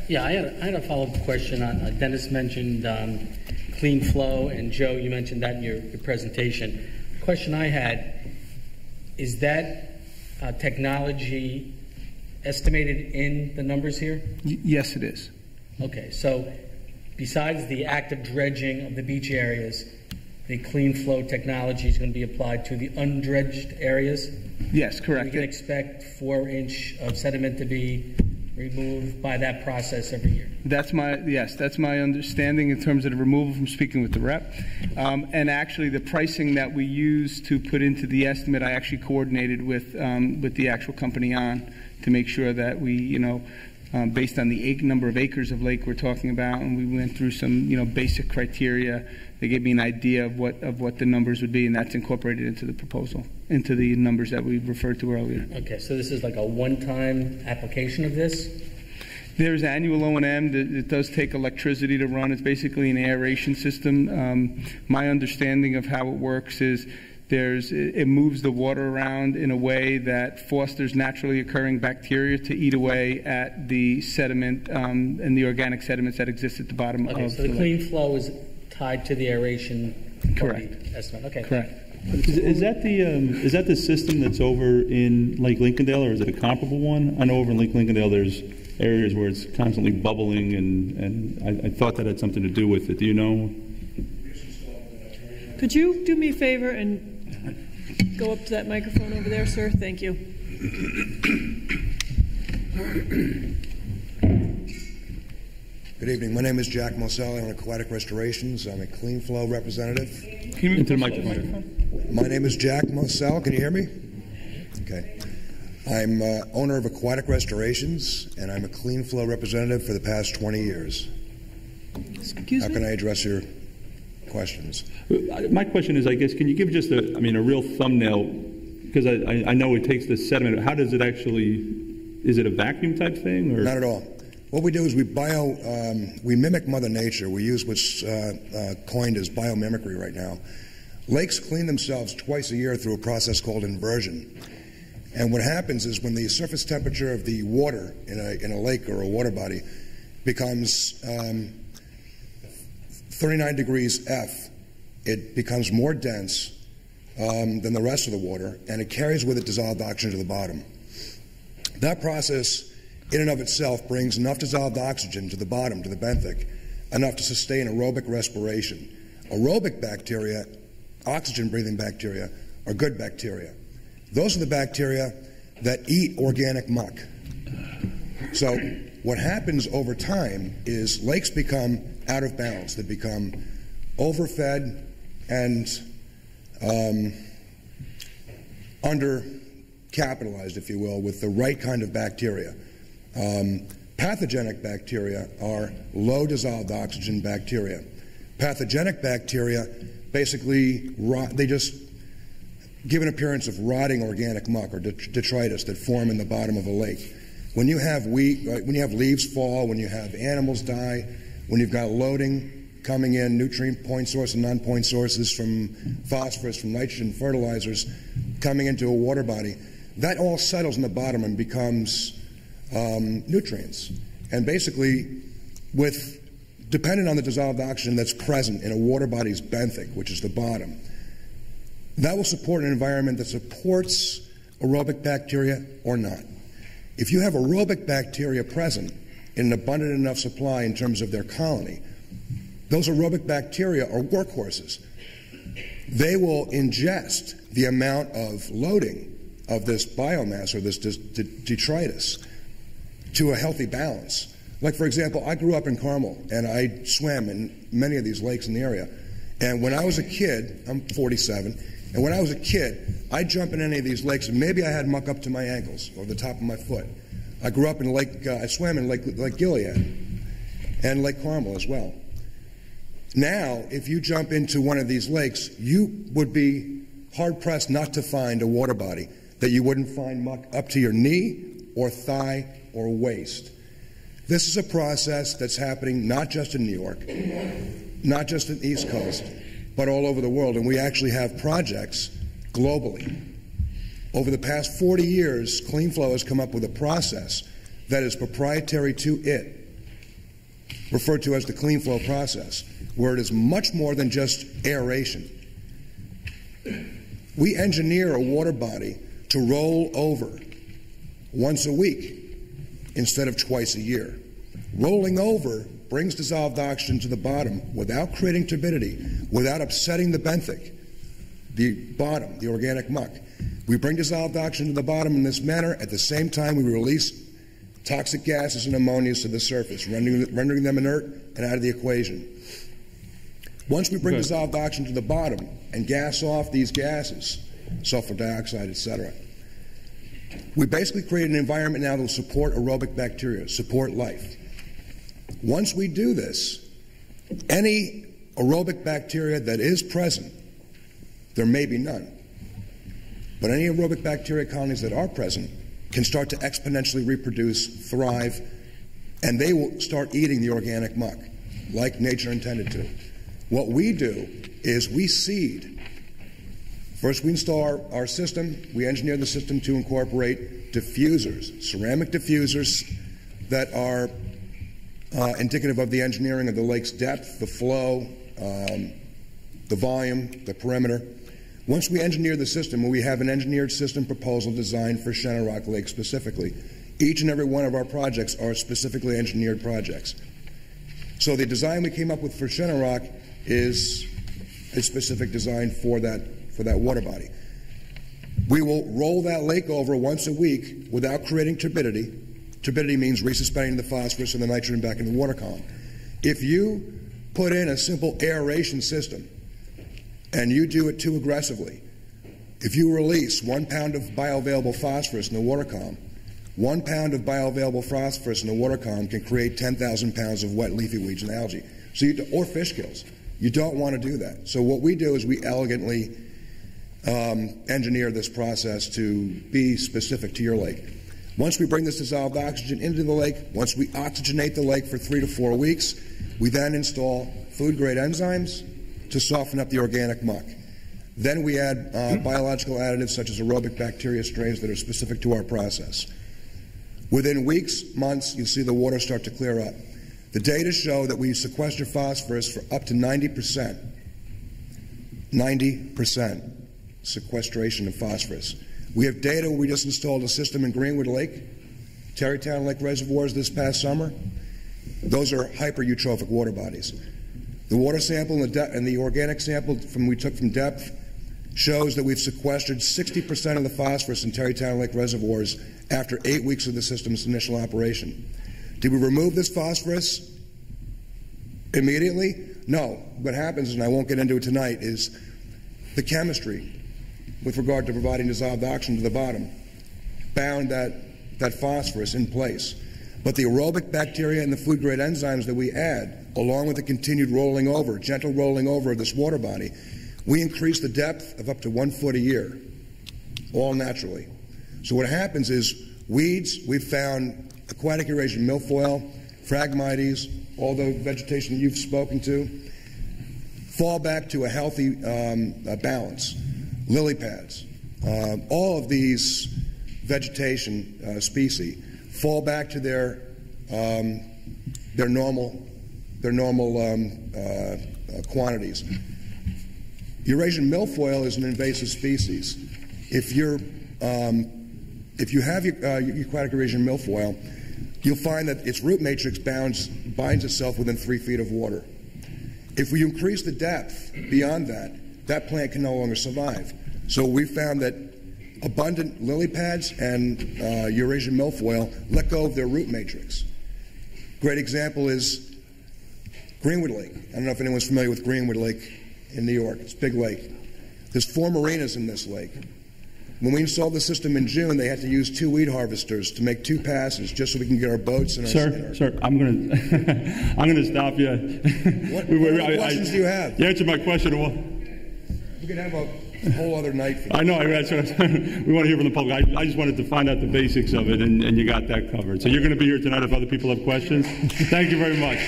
Yeah, I had a follow-up question on, Dennis mentioned Clean-Flo, and Joe, you mentioned that in your presentation. The question I had, is that technology estimated in the numbers here? Yes, it is. Okay, so besides the active dredging of the beach areas, the Clean-Flo technology is going to be applied to the undredged areas? Yes, correct. We can expect 4-inch of sediment to be removed by that process every year? That's my understanding in terms of the removal from speaking with the rep. And actually the pricing that we use to put into the estimate, I actually coordinated with the actual company on to make sure that we, based on the number of acres of lake we're talking about, and we went through some, basic criteria. They gave me an idea of what the numbers would be, and that's incorporated into the proposal, into the numbers that we referred to earlier. Okay, so this is like a one-time application of this? There's annual O&M. It does take electricity to run. It's basically an aeration system. My understanding of how it works is it moves the water around in a way that fosters naturally occurring bacteria to eat away at the sediment and the organic sediments that exist at the bottom of the lake. Okay, so the Clean-Flo is tied to the aeration estimate. Okay. Correct. Is that the system that's over in Lake Lincolndale, or is it a comparable one? I know over in Lake Lincolndale there's areas where it's constantly bubbling, and I thought that had something to do with it. Do you know? Could you do me a favor and go up to that microphone over there, sir? Thank you. Good evening. My name is Jack Moselli. I'm with Aquatic Restorations. I'm a Clean-Flo representative. Can you move to the microphone? My name is Jack Mosell. Can you hear me? Okay. I'm owner of Aquatic Restorations, and I'm a Clean-Flo representative for the past 20 years. Excuse me? How can I address your questions? My question is, I guess, can you give just a real thumbnail, because I know it takes the sediment. How does it actually, is it a vacuum type thing? Or? Not at all. What we do is we mimic Mother Nature. We use what's coined as biomimicry right now. Lakes clean themselves twice a year through a process called inversion. And what happens is when the surface temperature of the water in a lake or a water body becomes 39 degrees F, it becomes more dense than the rest of the water, and it carries with it dissolved oxygen to the bottom. That process in and of itself brings enough dissolved oxygen to the bottom, to the benthic, enough to sustain aerobic respiration. Aerobic bacteria, oxygen-breathing bacteria, are good bacteria. Those are the bacteria that eat organic muck. So what happens over time is lakes become out of balance. They become overfed and undercapitalized, if you will, with the right kind of bacteria. Pathogenic bacteria are low dissolved oxygen bacteria. Pathogenic bacteria basically they just give an appearance of rotting organic muck or detritus that form in the bottom of a lake. When you have leaves fall, when you have animals die, when you've got loading coming in, nutrient point source and non-point sources from phosphorus, from nitrogen fertilizers coming into a water body, that all settles in the bottom and becomes nutrients. And basically, dependent on the dissolved oxygen that's present in a water body's benthic, which is the bottom, that will support an environment that supports aerobic bacteria or not. If you have aerobic bacteria present in an abundant enough supply in terms of their colony, those aerobic bacteria are workhorses. They will ingest the amount of loading of this biomass or this detritus to a healthy balance. Like, for example, I grew up in Carmel, and I swam in many of these lakes in the area. And when I was a kid, I'm 47, and when I was a kid, I'd jump in any of these lakes, and maybe I had muck up to my ankles or the top of my foot. I grew up in I swam in Lake Gilead and Lake Carmel as well. Now, if you jump into one of these lakes, you would be hard-pressed not to find a water body that you wouldn't find muck up to your knee or thigh or waist. This is a process that's happening not just in New York, not just in the East Coast, but all over the world. And we actually have projects globally. Over the past 40 years, Clean-Flo has come up with a process that is proprietary to it, referred to as the Clean-Flo process, where it is much more than just aeration. We engineer a water body to roll over once a week instead of twice a year. Rolling over brings dissolved oxygen to the bottom without creating turbidity, without upsetting the benthic, the bottom, the organic muck. We bring dissolved oxygen to the bottom in this manner. At the same time, we release toxic gases and ammonias to the surface, rendering them inert and out of the equation. Once we bring dissolved oxygen to the bottom and gas off these gases, sulfur dioxide, etc., we basically create an environment now that will support aerobic bacteria, support life. Once we do this, any aerobic bacteria that is present, there may be none, but any aerobic bacteria colonies that are present can start to exponentially reproduce, thrive, and they will start eating the organic muck, like nature intended to. What we do is we seed. First, we install our system. We engineer the system to incorporate diffusers, ceramic diffusers that are indicative of the engineering of the lake's depth, the flow, the volume, the perimeter. Once we engineer the system, we have an engineered system proposal designed for Shannon Rock Lake specifically. Each and every one of our projects are specifically engineered projects. So the design we came up with for Shannon Rock is a specific design for that water body. We will roll that lake over once a week without creating turbidity. Turbidity means resuspending the phosphorus and the nitrogen back in the water column. If you put in a simple aeration system and you do it too aggressively, if you release 1 pound of bioavailable phosphorus in the water column, 1 pound of bioavailable phosphorus in the water column can create 10,000 pounds of wet leafy weeds and algae, or fish kills. You don't want to do that. So what we do is we elegantly engineer this process to be specific to your lake. Once we bring this dissolved oxygen into the lake, once we oxygenate the lake for 3 to 4 weeks, we then install food-grade enzymes to soften up the organic muck. Then we add biological additives such as aerobic bacteria strains that are specific to our process. Within weeks, months, you'll see the water start to clear up. The data show that we sequester phosphorus for up to 90%. 90% sequestration of phosphorus. We have data. We just installed a system in Greenwood Lake, Tarrytown Lake reservoirs this past summer. Those are hyper-eutrophic water bodies. The water sample and the organic sample we took from depth shows that we've sequestered 60% of the phosphorus in Tarrytown Lake reservoirs after 8 weeks of the system's initial operation. Did we remove this phosphorus immediately? No. What happens, and I won't get into it tonight, is the chemistry with regard to providing dissolved oxygen to the bottom bound that phosphorus in place. But the aerobic bacteria and the food-grade enzymes that we add, along with the continued rolling over, gentle rolling over of this water body, we increase the depth of up to 1 foot a year, all naturally. So what happens is weeds, we've found aquatic Eurasian milfoil, Phragmites, all the vegetation you've spoken to, fall back to a healthy balance. Lily pads, all of these vegetation species fall back to their normal quantities. Eurasian milfoil is an invasive species. If you have aquatic Eurasian milfoil, you'll find that its root matrix binds itself within 3 feet of water. If we increase the depth beyond that plant can no longer survive. So we found that abundant lily pads and Eurasian milfoil let go of their root matrix. Great example is Greenwood Lake. I don't know if anyone's familiar with Greenwood Lake in New York. It's a big lake. There's 4 marinas in this lake. When we installed the system in June, they had to use 2 weed harvesters to make 2 passes just so we can get our boats and our... Sir, I'm going to stop you. What questions do you have? You answered my question. We can have a whole other night for that. I know. That's what we want to hear from the public. I just wanted to find out the basics of it, and you got that covered. So you're going to be here tonight if other people have questions. Thank you very much.